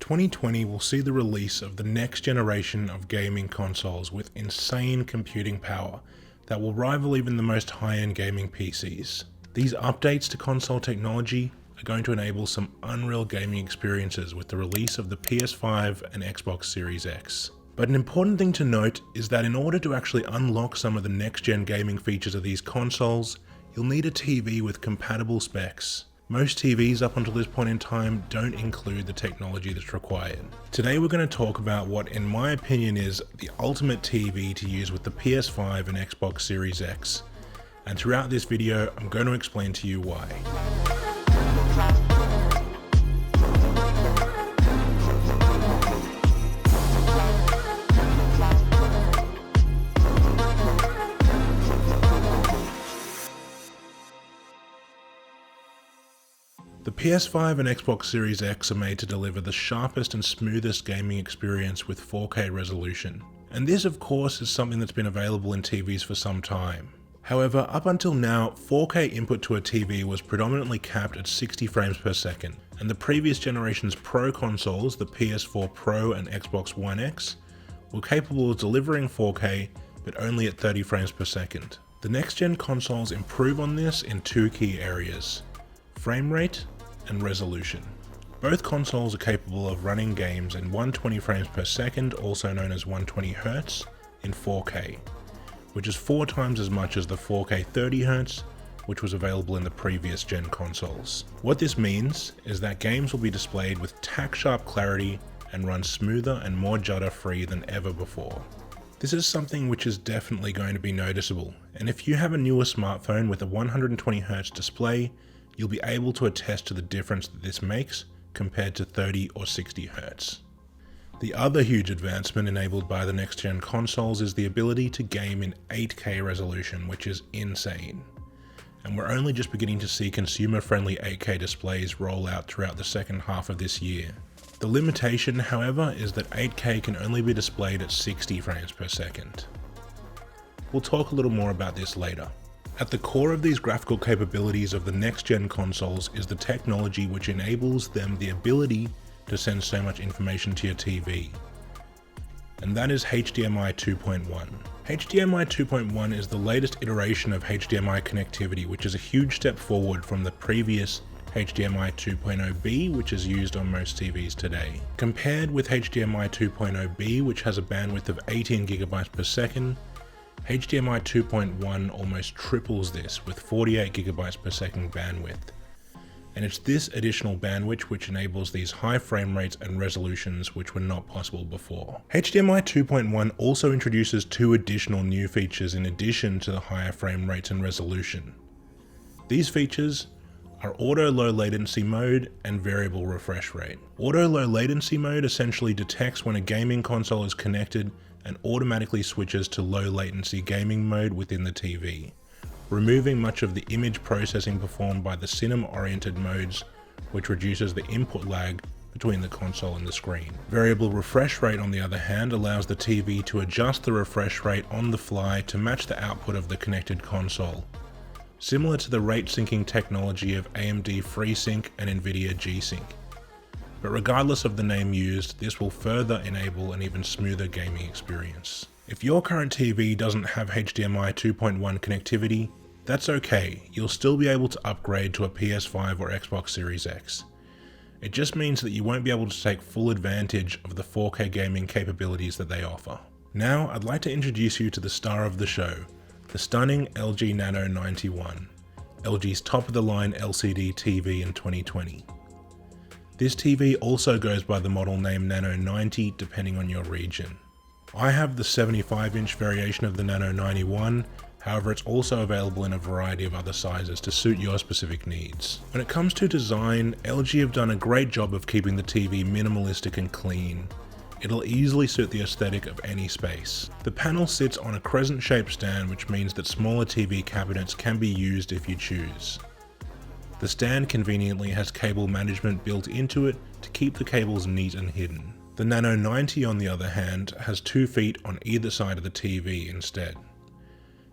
2020 will see the release of the next generation of gaming consoles with insane computing power that will rival even the most high-end gaming PCs. These updates to console technology are going to enable some unreal gaming experiences with the release of the PS5 and Xbox Series X. But an important thing to note is that in order to actually unlock some of the next-gen gaming features of these consoles, you'll need a TV with compatible specs. Most TVs up until this point in time don't include the technology that's required. Today we're going to talk about what in my opinion is the ultimate TV to use with the PS5 and Xbox Series X. And throughout this video I'm going to explain to you why. The PS5 and Xbox Series X are made to deliver the sharpest and smoothest gaming experience with 4K resolution. And this of course is something that's been available in TVs for some time. However, up until now, 4K input to a TV was predominantly capped at 60 frames per second, and the previous generation's Pro consoles, the PS4 Pro and Xbox One X, were capable of delivering 4K, but only at 30 frames per second. The next-gen consoles improve on this in two key areas: frame rate and resolution. Both consoles are capable of running games in 120 frames per second, also known as 120 Hz, in 4K, which is 4 times as much as the 4K 30 Hz, which was available in the previous gen consoles. What this means is that games will be displayed with tack-sharp clarity and run smoother and more judder-free than ever before. This is something which is definitely going to be noticeable, and if you have a newer smartphone with a 120 Hz display, you'll be able to attest to the difference that this makes compared to 30 or 60 Hz. The other huge advancement enabled by the next-gen consoles is the ability to game in 8K resolution, which is insane. And we're only just beginning to see consumer-friendly 8K displays roll out throughout the second half of this year. The limitation, however, is that 8K can only be displayed at 60 frames per second. We'll talk a little more about this later. At the core of these graphical capabilities of the next-gen consoles is the technology which enables them the ability to send so much information to your TV. And that is HDMI 2.1. HDMI 2.1 is the latest iteration of HDMI connectivity, which is a huge step forward from the previous HDMI 2.0B, which is used on most TVs today. Compared with HDMI 2.0B, which has a bandwidth of 18 GB per second, HDMI 2.1 almost triples this with 48 GB per second bandwidth. And it's this additional bandwidth which enables these high frame rates and resolutions which were not possible before. HDMI 2.1 also introduces 2 additional new features in addition to the higher frame rates and resolution. These features are auto low latency mode and variable refresh rate. Auto low latency mode essentially detects when a gaming console is connected and automatically switches to low latency gaming mode within the TV, removing much of the image processing performed by the cinema-oriented modes, which reduces the input lag between the console and the screen. Variable refresh rate, on the other hand, allows the TV to adjust the refresh rate on the fly to match the output of the connected console, similar to the rate syncing technology of AMD FreeSync and NVIDIA G-Sync. But regardless of the name used, this will further enable an even smoother gaming experience. If your current TV doesn't have HDMI 2.1 connectivity, that's okay, you'll still be able to upgrade to a PS5 or Xbox Series X. It just means that you won't be able to take full advantage of the 4K gaming capabilities that they offer. Now, I'd like to introduce you to the star of the show, the stunning LG Nano91, LG's top-of-the-line LCD TV in 2020. This TV also goes by the model name Nano90 depending on your region. I have the 75-inch variation of the Nano91, however it's also available in a variety of other sizes to suit your specific needs. When it comes to design, LG have done a great job of keeping the TV minimalistic and clean. It'll easily suit the aesthetic of any space. The panel sits on a crescent-shaped stand, which means that smaller TV cabinets can be used if you choose. The stand conveniently has cable management built into it to keep the cables neat and hidden. The Nano90 on the other hand has 2 feet on either side of the TV instead.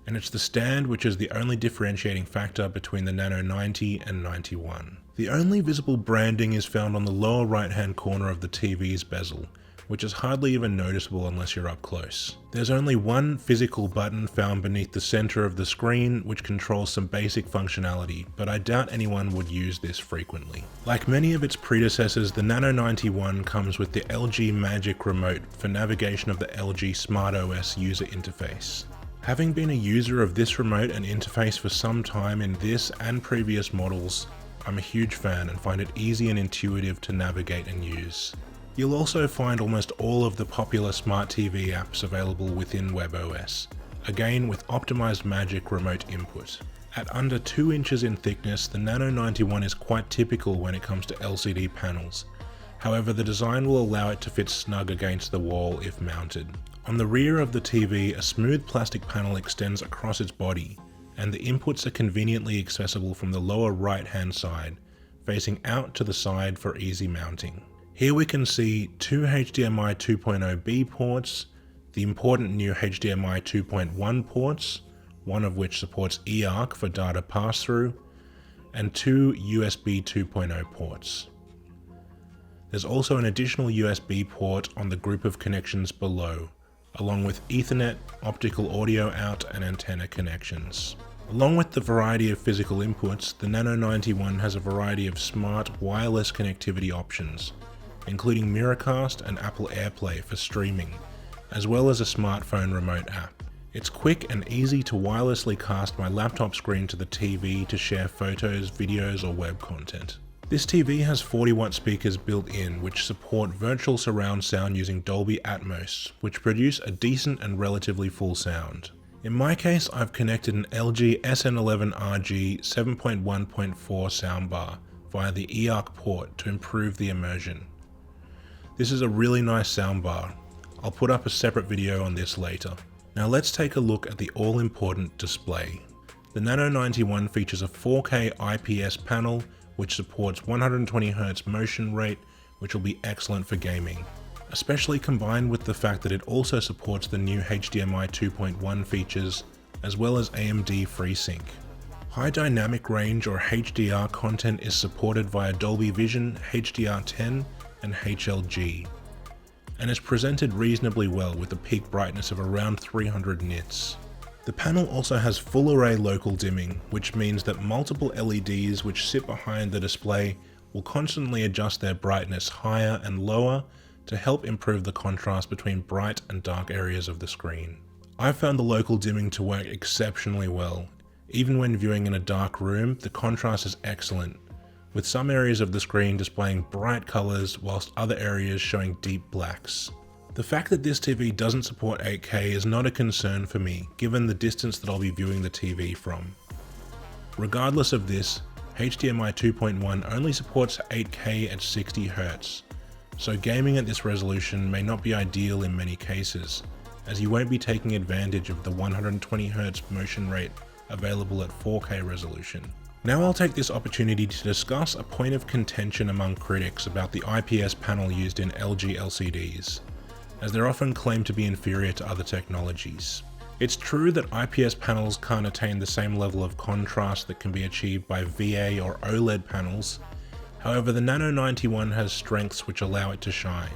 And it's the stand which is the only differentiating factor between the Nano90 and 91. The only visible branding is found on the lower right hand corner of the TV's bezel, which is hardly even noticeable unless you're up close. There's only one physical button found beneath the center of the screen which controls some basic functionality, but I doubt anyone would use this frequently. Like many of its predecessors, the Nano91 comes with the LG Magic Remote for navigation of the LG SmartOS user interface. Having been a user of this remote and interface for some time in this and previous models, I'm a huge fan and find it easy and intuitive to navigate and use. You'll also find almost all of the popular smart TV apps available within WebOS, again with optimized Magic Remote input. At under 2 inches in thickness, the Nano91 is quite typical when it comes to LCD panels. However, the design will allow it to fit snug against the wall if mounted. On the rear of the TV, a smooth plastic panel extends across its body, and the inputs are conveniently accessible from the lower right hand side, facing out to the side for easy mounting. Here we can see 2 HDMI 2.0B ports, the important new HDMI 2.1 ports, one of which supports eARC for data pass-through, and 2 USB 2.0 ports. There's also an additional USB port on the group of connections below, along with Ethernet, optical audio out, and antenna connections. Along with the variety of physical inputs, the Nano91 has a variety of smart wireless connectivity options, including Miracast and Apple AirPlay for streaming, as well as a smartphone remote app. It's quick and easy to wirelessly cast my laptop screen to the TV to share photos, videos, or web content. This TV has 40-watt speakers built in, which support virtual surround sound using Dolby Atmos, which produce a decent and relatively full sound. In my case, I've connected an LG SN11RG 7.1.4 soundbar via the eARC port to improve the immersion. This is a really nice soundbar. I'll put up a separate video on this later. Now let's take a look at the all-important display. The Nano91 features a 4K IPS panel which supports 120Hz motion rate, which will be excellent for gaming, especially combined with the fact that it also supports the new HDMI 2.1 features, as well as AMD FreeSync. High dynamic range or HDR content is supported via Dolby Vision, HDR10, and HLG, and is presented reasonably well with a peak brightness of around 300 nits. The panel also has full array local dimming, which means that multiple LEDs which sit behind the display will constantly adjust their brightness higher and lower to help improve the contrast between bright and dark areas of the screen. I've found the local dimming to work exceptionally well. Even when viewing in a dark room, the contrast is excellent, with some areas of the screen displaying bright colors whilst other areas showing deep blacks. The fact that this TV doesn't support 8K is not a concern for me, given the distance that I'll be viewing the TV from. Regardless of this, HDMI 2.1 only supports 8K at 60Hz, so gaming at this resolution may not be ideal in many cases, as you won't be taking advantage of the 120Hz motion rate available at 4K resolution. Now I'll take this opportunity to discuss a point of contention among critics about the IPS panel used in LG LCDs, as they're often claimed to be inferior to other technologies. It's true that IPS panels can't attain the same level of contrast that can be achieved by VA or OLED panels. However, the Nano91 has strengths which allow it to shine.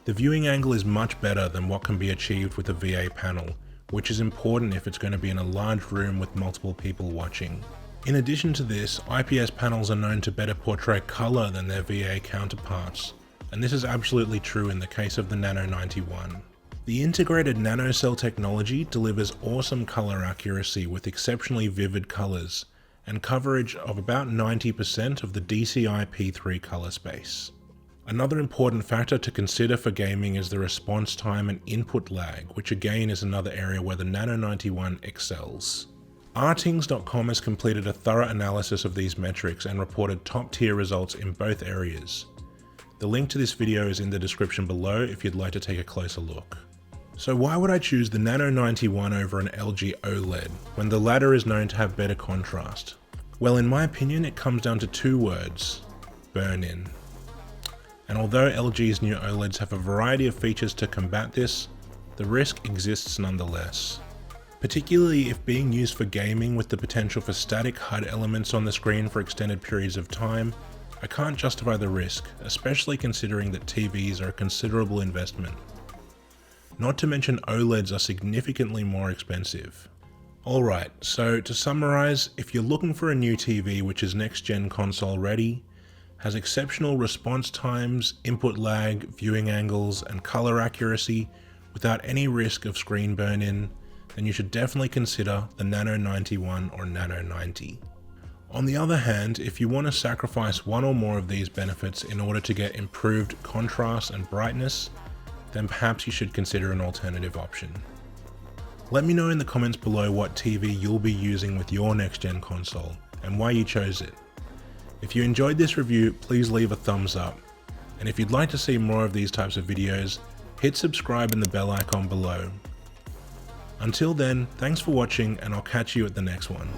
The viewing angle is much better than what can be achieved with a VA panel, which is important if it's going to be in a large room with multiple people watching. In addition to this, IPS panels are known to better portray color than their VA counterparts, and this is absolutely true in the case of the Nano91. The integrated nanocell technology delivers awesome color accuracy with exceptionally vivid colors, and coverage of about 90% of the DCI P3 color space. Another important factor to consider for gaming is the response time and input lag, which again is another area where the Nano91 excels. Rtings.com has completed a thorough analysis of these metrics and reported top-tier results in both areas. The link to this video is in the description below if you'd like to take a closer look. So why would I choose the Nano91 over an LG OLED, when the latter is known to have better contrast? Well, in my opinion, it comes down to two words: burn-in. And although LG's new OLEDs have a variety of features to combat this, the risk exists nonetheless. particularly if being used for gaming with the potential for static HUD elements on the screen for extended periods of time. I can't justify the risk, especially considering that TVs are a considerable investment. Not to mention OLEDs are significantly more expensive. Alright, so to summarize, if you're looking for a new TV which is next-gen console ready, has exceptional response times, input lag, viewing angles, and color accuracy without any risk of screen burn-in, then you should definitely consider the Nano91 or Nano90. On the other hand, if you want to sacrifice one or more of these benefits in order to get improved contrast and brightness, then perhaps you should consider an alternative option. Let me know in the comments below what TV you'll be using with your next-gen console and why you chose it. If you enjoyed this review, please leave a thumbs up. And if you'd like to see more of these types of videos, hit subscribe and the bell icon below. Until then, thanks for watching and I'll catch you at the next one.